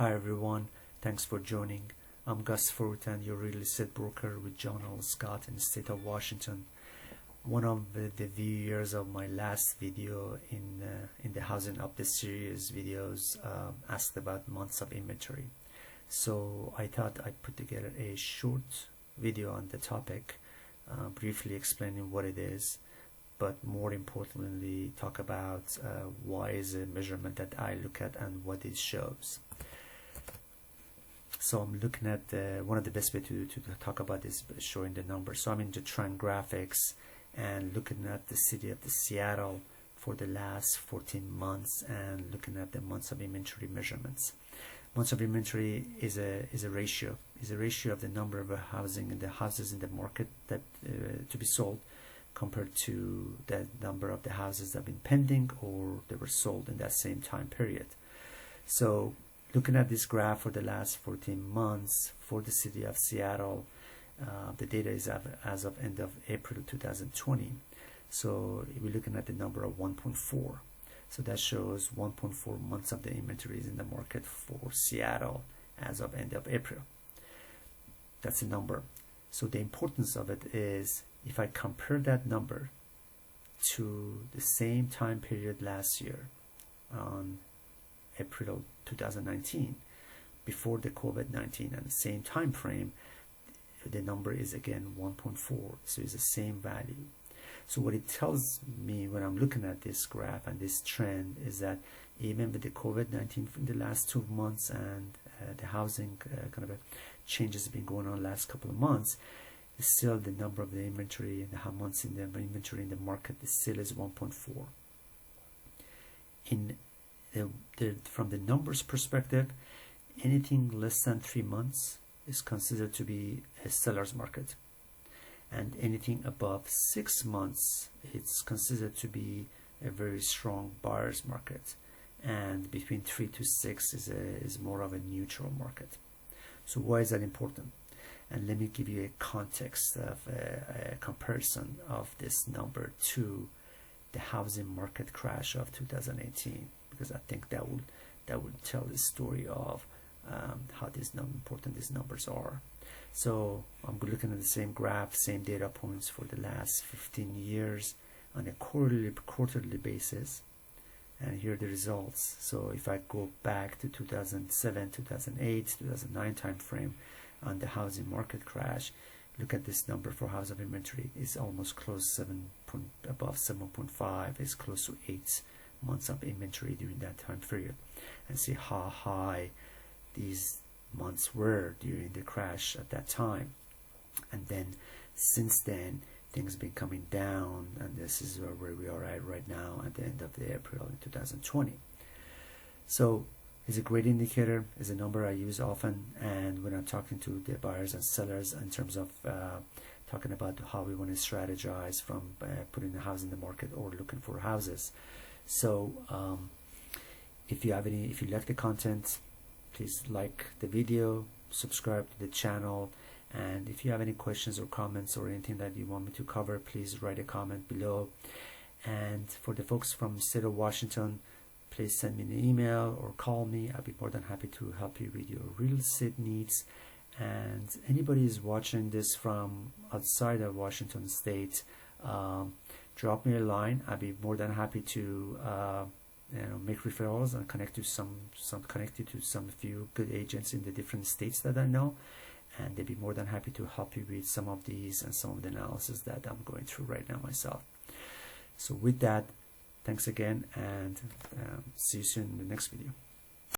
Hi everyone, thanks for joining. I'm Gus Fort and your real estate broker with John L. Scott in the state of Washington. One of the viewers of my last video in the housing update series videos asked about months of inventory. So I thought I'd put together a short video on the topic, briefly explaining what it is, but more importantly talk about why is a measurement that I look at and what it shows. So I'm looking at one of the best way to talk about this is showing the numbers. So I'm in the trend graphics and looking at the city of the Seattle for the last 14 months and looking at the months of inventory measurements. Months of inventory is a ratio of the number of housing and the houses in the market that to be sold compared to the number of the houses that have been pending or they were sold in that same time period. So looking at this graph for the last 14 months for the city of Seattle, the data is as of end of April 2020. So we're looking at the number of 1.4. So that shows 1.4 months of the inventory is in the market for Seattle as of end of April. That's a number. So the importance of it is if I compare that number to the same time period last year on April 2019, before the COVID-19 and the same time frame, the number is again 1.4, so it's the same value. So what it tells me when I'm looking at this graph and this trend is that even with the COVID-19 in the last 2 months and the housing kind of a changes have been going on the last couple of months, still the number of the inventory and the months in the inventory in the market still is 1.4. In from the numbers perspective, anything less than 3 months is considered to be a seller's market, and anything above 6 months it's considered to be a very strong buyer's market, and between 3 to 6 is more of a neutral market. So why is that important? And let me give you a context of a comparison of this number to the housing market crash of 2018, because I think that would tell the story of how important these numbers are. So I'm looking at the same graph, same data points for the last 15 years on a quarterly basis, and here are the results. So if I go back to 2007, 2008, 2009 time frame on the housing market crash, look at this number for house of inventory. It's almost close above 7.5. It's close to 8 months of inventory during that time period, and see how high these months were during the crash at that time. And then since then things been coming down, and this is where we are at right now at the end of the April in 2020. So it's a great indicator, is a number I use often, and when I'm talking to the buyers and sellers in terms of talking about how we want to strategize from putting a house in the market or looking for houses. So if you like the content, please like the video, subscribe to the channel, and if you have any questions or comments or anything that you want me to cover, please write a comment below. And for the folks from the state of Washington, please send me an email or call me. I'll be more than happy to help you with your real estate needs. And anybody is watching this from outside of Washington state, drop me a line. I'll be more than happy to make referrals and connect you to some few good agents in the different states that I know, and they'd be more than happy to help you with some of these and some of the analysis that I'm going through right now myself. So with that, thanks again, and see you soon in the next video.